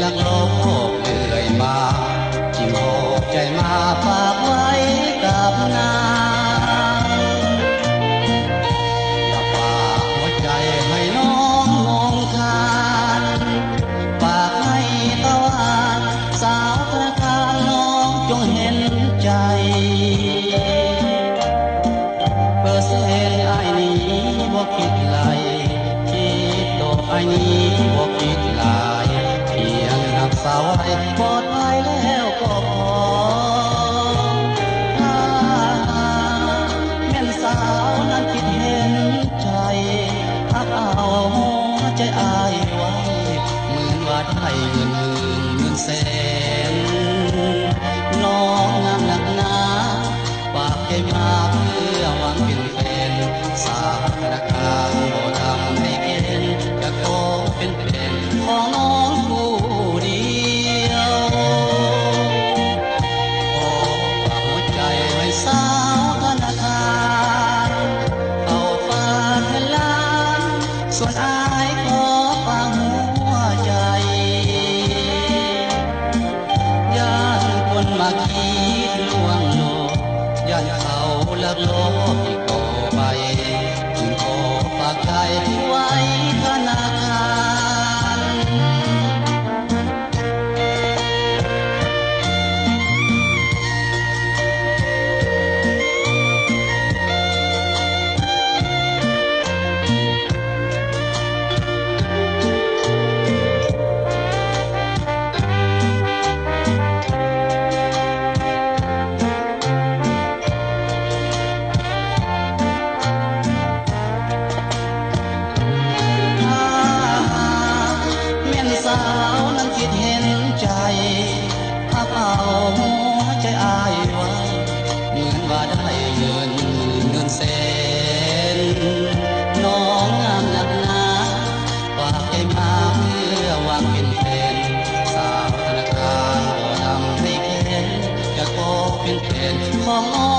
ลักโลกเลื่อยมาจึงหอบใจมาฝากไว้กับนางอยากฝากหัวใจให้น้องมองทานฝากให้ตะวันสาวธนาคารน้องจงเห็นใจเปอร์เซ็นต์ไอ้นี้บ่คิดไล่คิดตกไอ้นี้บ่คิดหลายเพียงรักษาไว้ปลอดภัยแล้วก็พอถ้าแม่นสาวนั้นคิดเห็นใจพักเอาหัวใจอายไว้เหมือนว่าได้เงินหมื่นเงินแสนน้องงามหนักหนาฝากใจมาเพื่อหวังเป็นแฟนสาวธนาคารบ่ทำให้เห็นจะขอเป็นแฟนของน้องผู้เดียวขอฝากหัวใจให้สาวธนาคารเข้าฝากเงินล้านส่วนอายขอฝากหัวใจย่านคนมาคิดลวงโลกย่านเขาลักโลกอีกต่อไปจึงขอฝากใจไว้ธนาคารสาวนั้นคิดเห็นใจพักเอาหัวใจอายไว้เหมือนว่าได้เงินหมื่นเงินแสนน้องงามหนักหนาฝากใจมาเพื่อหวังเป็นแฟนสาวธนาคารบ่ทำให้เข็นจะขอเป็นแฟนของน้อง